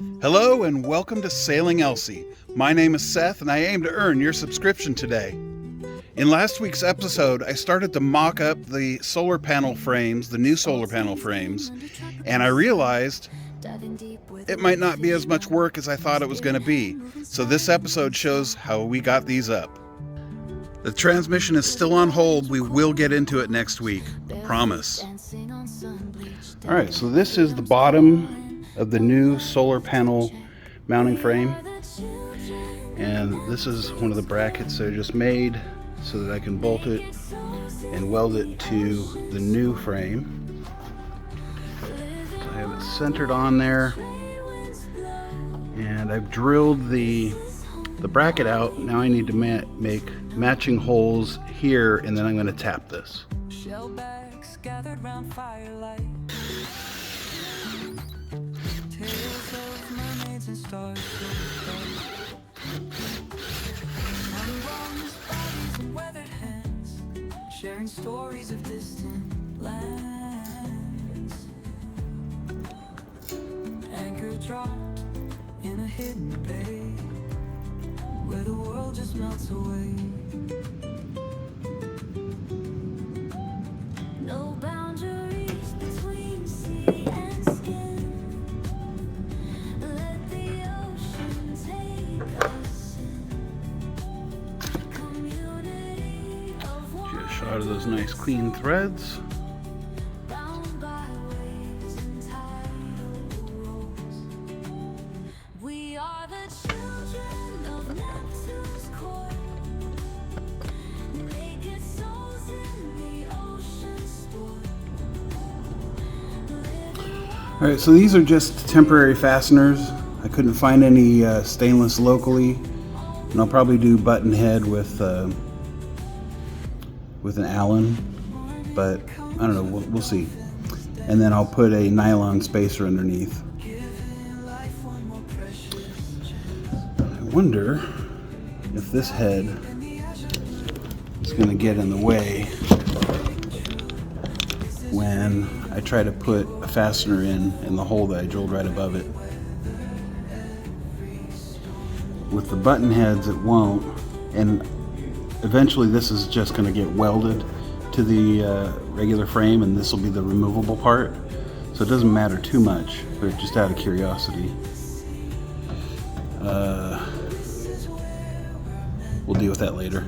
Hello and welcome to Sailing Elsie. My name is Seth and I aim to earn your subscription today. In last week's episode, I started to mock up the solar panel frames, the new solar panel frames, and I realized it might not be as much work as I thought it was going to be. So this episode shows how we got these up. The transmission is still on hold. We will get into it next week. Promise. All right, so this is the bottom of the new solar panel mounting frame. And this is one of the brackets that I just made so that I can bolt it and weld it to the new frame. So I have it centered on there. And I've drilled the bracket out. Now I need to make matching holes here, and then I'm going to tap this. Shellbacks gathered round firelight. Tales of mermaids and stars. Bodies and weathered hands, sharing stories of distant lands. Anchor dropped in a hidden bay, where the world just melts away. No boundaries between sea and skin. Let the ocean take us in. Community of one. Get a shot of those nice clean threads. Bound by waves and tidal rolls. We are the children of Neptune's court. Naked souls in the ocean sport. Alright, so these are just temporary fasteners. I couldn't find any stainless locally, and I'll probably do button head with an Allen, but I don't know, we'll see. And then I'll put a nylon spacer underneath. I wonder if this head is going to get in the way when I try to put a fastener in the hole that I drilled right above it. With the button heads it won't, and eventually this is just going to get welded to the regular frame, and this will be the removable part, so it doesn't matter too much, but just out of curiosity. We'll deal with that later.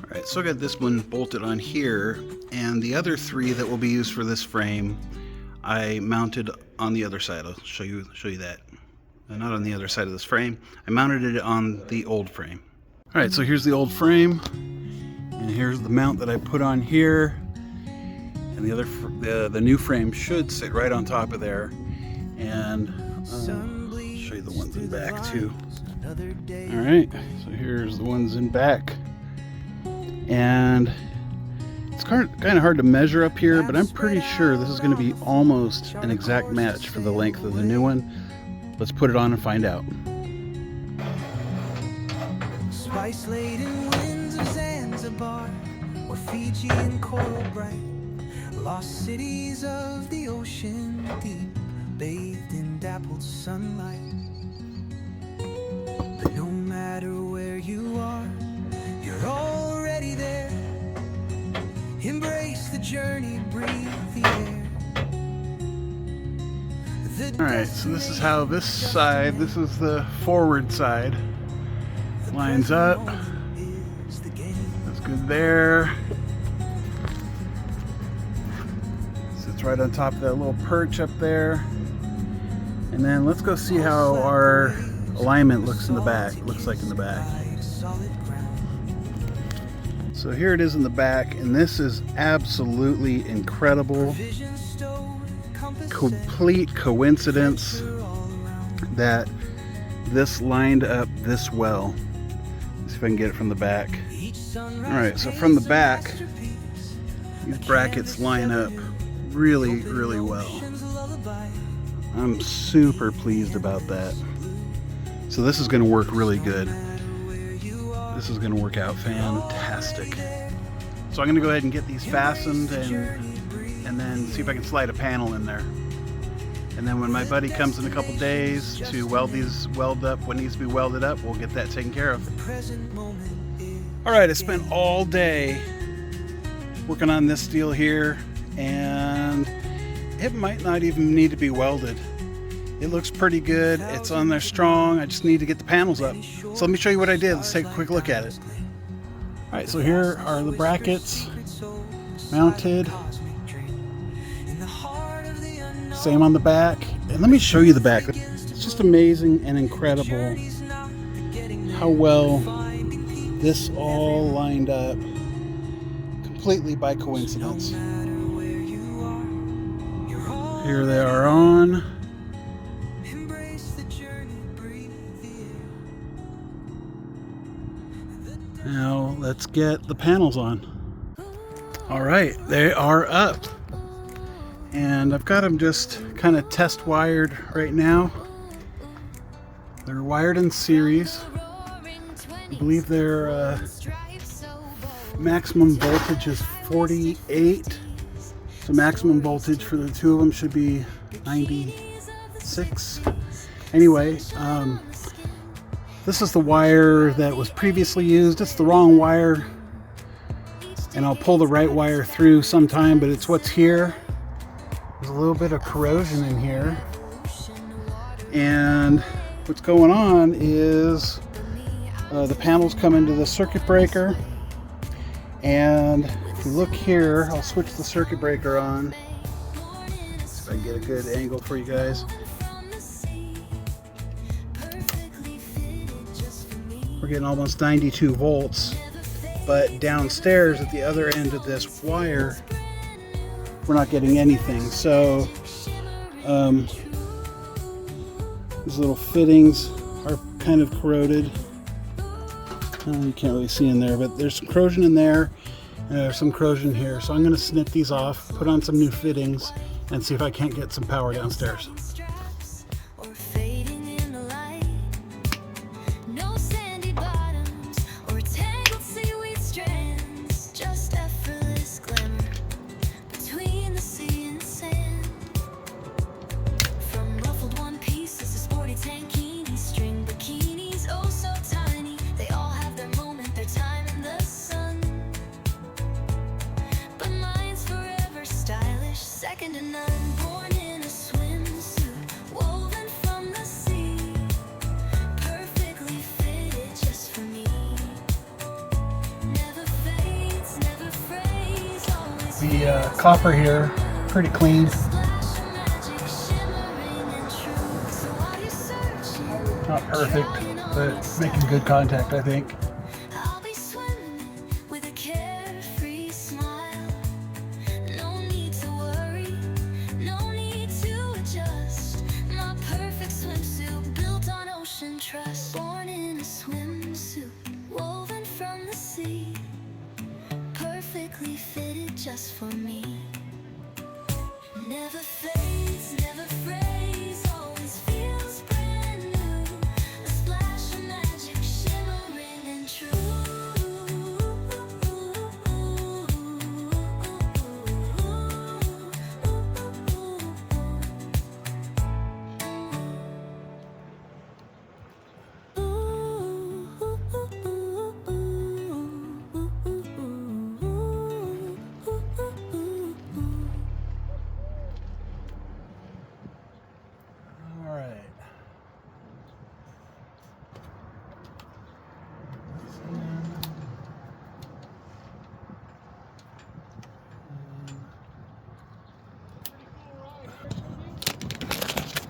Alright, so I got this one bolted on here, and the other three that will be used for this frame I mounted on the other side. I'll show you that. Not on the other side of this frame. I mounted it on the old frame. Alright, so here's the old frame, and here's the mount that I put on here, and the new frame should sit right on top of there, and I'll show you the ones in back too. Alright, so here's the ones in back, and it's kind of hard to measure up here, but I'm pretty sure this is going to be almost an exact match for the length of the new one. Let's put it on and find out. Spice-laden winds of Zanzibar, or Fiji and coral bright, lost cities of the ocean deep, bathed in dappled sunlight. But no matter where you are, you're already there. Embrace the journey, breathe the air. Alright, so this is how this side, this is the forward side, lines up. That's good there. Sits right on top of that little perch up there. And then let's go see how our alignment looks in the back. Looks like in the back. So here it is in the back, and this is absolutely incredible. Complete coincidence that this lined up this well. Let's see if I can get it from the back. Alright, so from the back, these brackets line up really, really well. I'm super pleased about that. So this is going to work really good. This is going to work out fantastic. So I'm going to go ahead and get these fastened and then see if I can slide a panel in there. And then when my buddy comes in a couple days to weld up what needs to be welded up, we'll get that taken care of. All right, I spent all day working on this steel here, and it might not even need to be welded. It looks pretty good. It's on there strong. I just need to get the panels up. So let me show you what I did. Let's take a quick look at it. All right, so here are the brackets mounted. Same on the back. And let me show you the back. It's just amazing and incredible how well this all lined up completely by coincidence. Here they are on. Now let's get the panels on. All right, they are up. And I've got them just kind of test wired right now. They're wired in series. I believe their maximum voltage is 48. So maximum voltage for the two of them should be 96. Anyway, this is the wire that was previously used. It's the wrong wire, and I'll pull the right wire through sometime, but it's what's here. There's a little bit of corrosion in here, and what's going on is the panels come into the circuit breaker, and if you look here, I'll switch the circuit breaker on. See if I can get a good angle for you guys. We're getting almost 92 volts, but downstairs at the other end of this wire, we're not getting anything. So these little fittings are kind of corroded. You can't really see in there, but there's some corrosion in there, and there's some corrosion here. So I'm going to snip these off, put on some new fittings, and see if I can't get some power downstairs. Second to none, born in a swimsuit, woven from the sea, perfectly fitted just for me. Never fades, never frays, always. The copper here, pretty clean. Not perfect, but making good contact, I think. Born in a swimsuit, woven from the sea, perfectly fitted just for me. Never fades, never frays, always feels brand new. A splash of magic shimmering and true.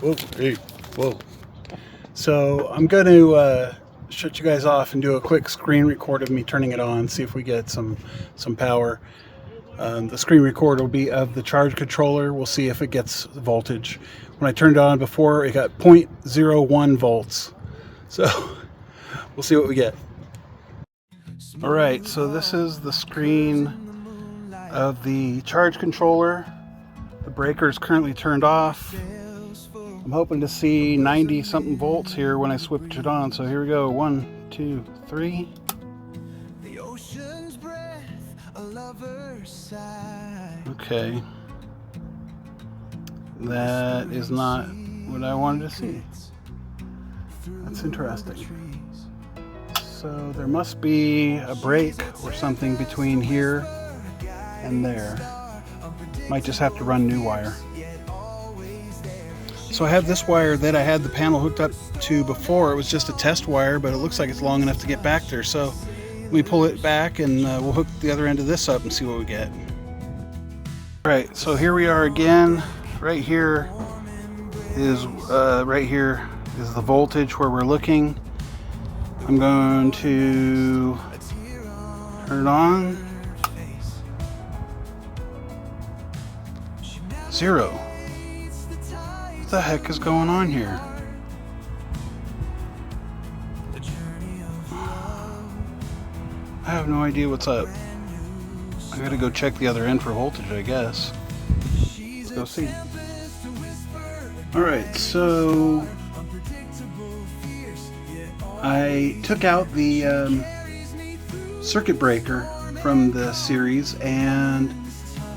Whoa, hey, whoa. So I'm going to shut you guys off and do a quick screen record of me turning it on, see if we get some power. The screen record will be of the charge controller. We'll see if it gets voltage. When I turned it on before, it got 0.01 volts. So we'll see what we get. All right, so this is the screen of the charge controller. The breaker is currently turned off. I'm hoping to see 90 something volts here when I switch it on. So here we go. 1, 2, 3. The ocean's breath, a lover's sigh. Okay. that is not what I wanted to see. That's interesting. So there must be a break or something between here and there. Might just have to run new wire. So I have this wire that I had the panel hooked up to before. It was just a test wire, but it looks like it's long enough to get back there. So we pull it back and we'll hook the other end of this up and see what we get. All right, so here we are again. Right here is the voltage where we're looking. I'm going to turn it on. 0. What the heck is going on here? I have no idea what's up. I gotta go check the other end for voltage, I guess. Let's go see. Alright, so I took out the circuit breaker from the series and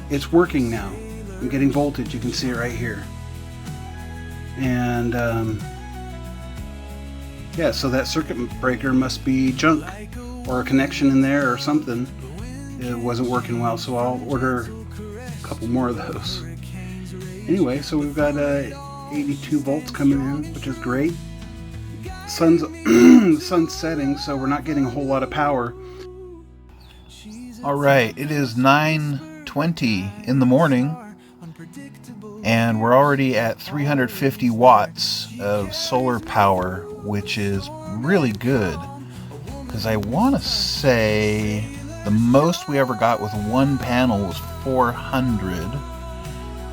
it's working now. I'm getting voltage, you can see it right here. And yeah, so that circuit breaker must be junk or a connection in there or something. It wasn't working well, so I'll order a couple more of those. Anyway, so we've got 82 volts coming in, which is great. The sun's setting, so we're not getting a whole lot of power. All right, it is 9:20 in the morning, and we're already at 350 watts of solar power, which is really good, because I want to say the most we ever got with one panel was 400.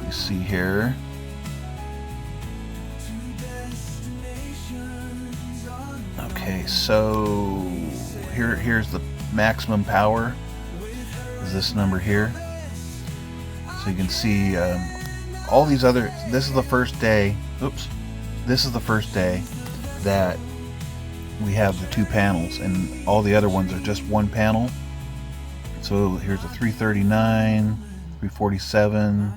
You see here. Okay, so here's the maximum power. Is this number here? So you can see all these other. This is the first day. Oops. This is the first day that we have the two panels, and all the other ones are just one panel. So here's a 339, 347,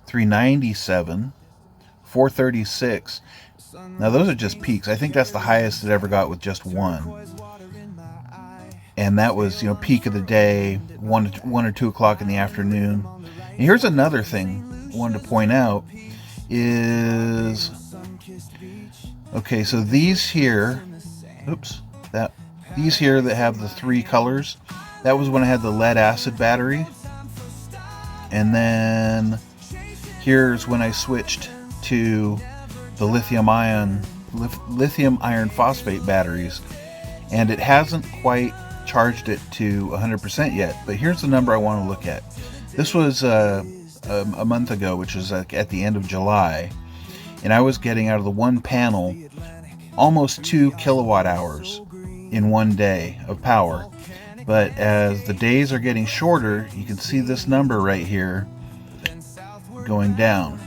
397, 436. Now those are just peaks. I think that's the highest it ever got with just one. And that was, peak of the day, 1 or 2 o'clock in the afternoon. And here's another thing I wanted to point out is, okay, so these here, these here that have the 3 colors, that was when I had the lead acid battery. And then here's when I switched to the lithium iron phosphate batteries, and it hasn't quite charged it to 100% yet. But here's the number I want to look at. This was a month ago, which was at the end of July, and I was getting out of the one panel almost 2 kilowatt hours in one day of power. But as the days are getting shorter, you can see this number right here going down.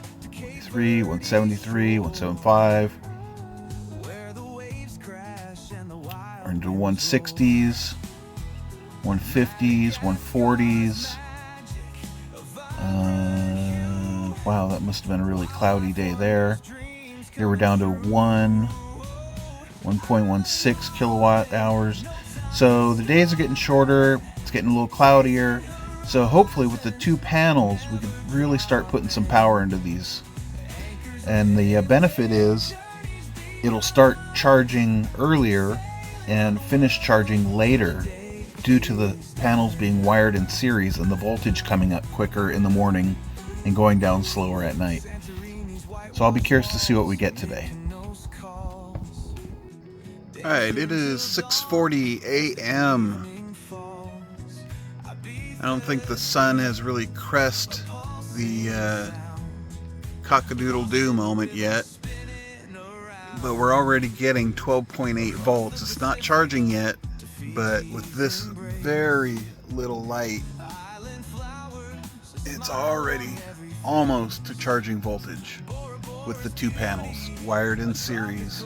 173, 175, or into 160s, 150s, 140s. Wow, that must have been a really cloudy day there. Here we're down to 1.16 kilowatt hours. So the days are getting shorter, it's getting a little cloudier. So hopefully with the 2 panels, we can really start putting some power into these. And the benefit is it'll start charging earlier and finish charging later due to the panels being wired in series and the voltage coming up quicker in the morning and going down slower at night. So I'll be curious to see what we get today. Alright, it is 6:40 a.m. I don't think the sun has really crested the cock-a-doodle-doo moment yet, but we're already getting 12.8 volts. It's not charging yet, but with this very little light, it's already almost to charging voltage with the 2 panels wired in series.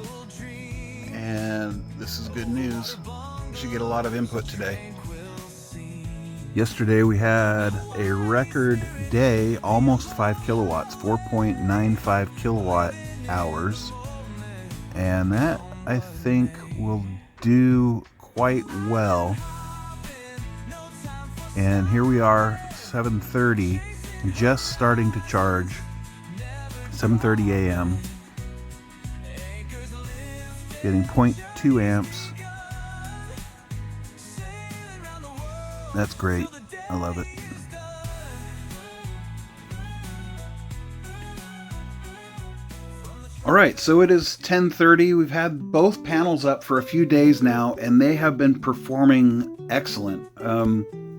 And this is good news. We should get a lot of input today. Yesterday we had a record day, almost 5 kilowatts, 4.95 kilowatt hours. And that, I think, will do quite well. And here we are, 7:30, just starting to charge. 7:30 a.m. Getting 0.2 amps. That's great. I love it. All right, so it is 10:30. We've had both panels up for a few days now, and they have been performing excellent.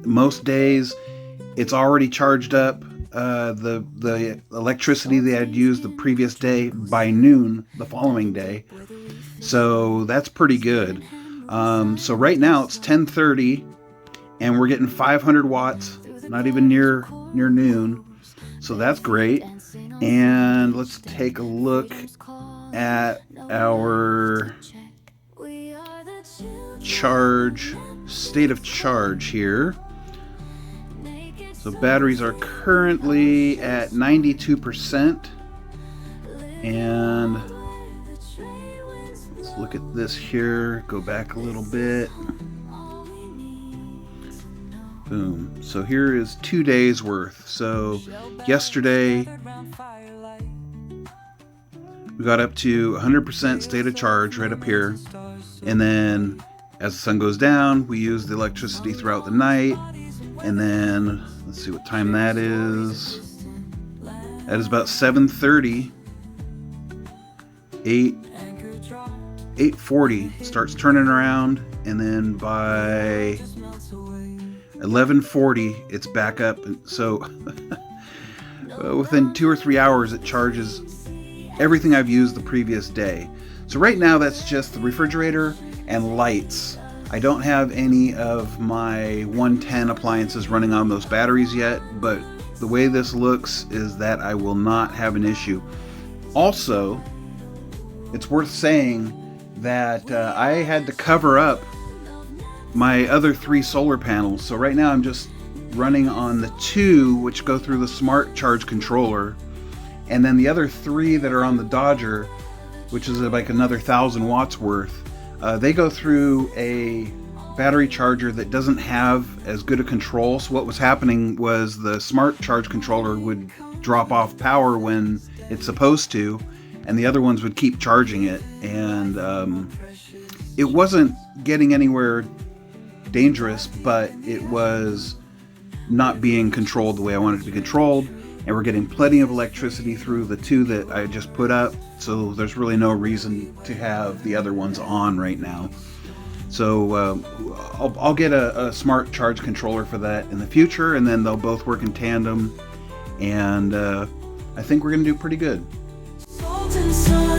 Most days, it's already charged up. The electricity they had used the previous day by noon the following day, so that's pretty good. So right now it's 10:30. And we're getting 500 watts, not even near noon. So that's great. And let's take a look at our charge, state of charge here. So batteries are currently at 92%. And let's look at this here, go back a little bit. Boom. So here is 2 days worth. So yesterday we got up to 100% state of charge right up here. And then as the sun goes down, we use the electricity throughout the night. And then let's see what time that is. That is about 7:30. 8:40 starts turning around, and then by 11:40 it's back up. So within 2 or 3 hours it charges everything I've used the previous day. So right now that's just the refrigerator and lights. I don't have any of my 110 appliances running on those batteries yet, but the way this looks is that I will not have an issue. Also, it's worth saying that I had to cover up my other 3 solar panels. So right now I'm just running on the 2 which go through the smart charge controller, and then the other 3 that are on the Dodger, which is like another 1,000 watts worth, they go through a battery charger that doesn't have as good a control. So what was happening was the smart charge controller would drop off power when it's supposed to, and the other ones would keep charging it, and it wasn't getting anywhere dangerous, but it was not being controlled the way I wanted it to be controlled. And we're getting plenty of electricity through the 2 that I just put up, so there's really no reason to have the other ones on right now. So I'll get a smart charge controller for that in the future, and then they'll both work in tandem, and I think we're gonna do pretty good. Salt and sun.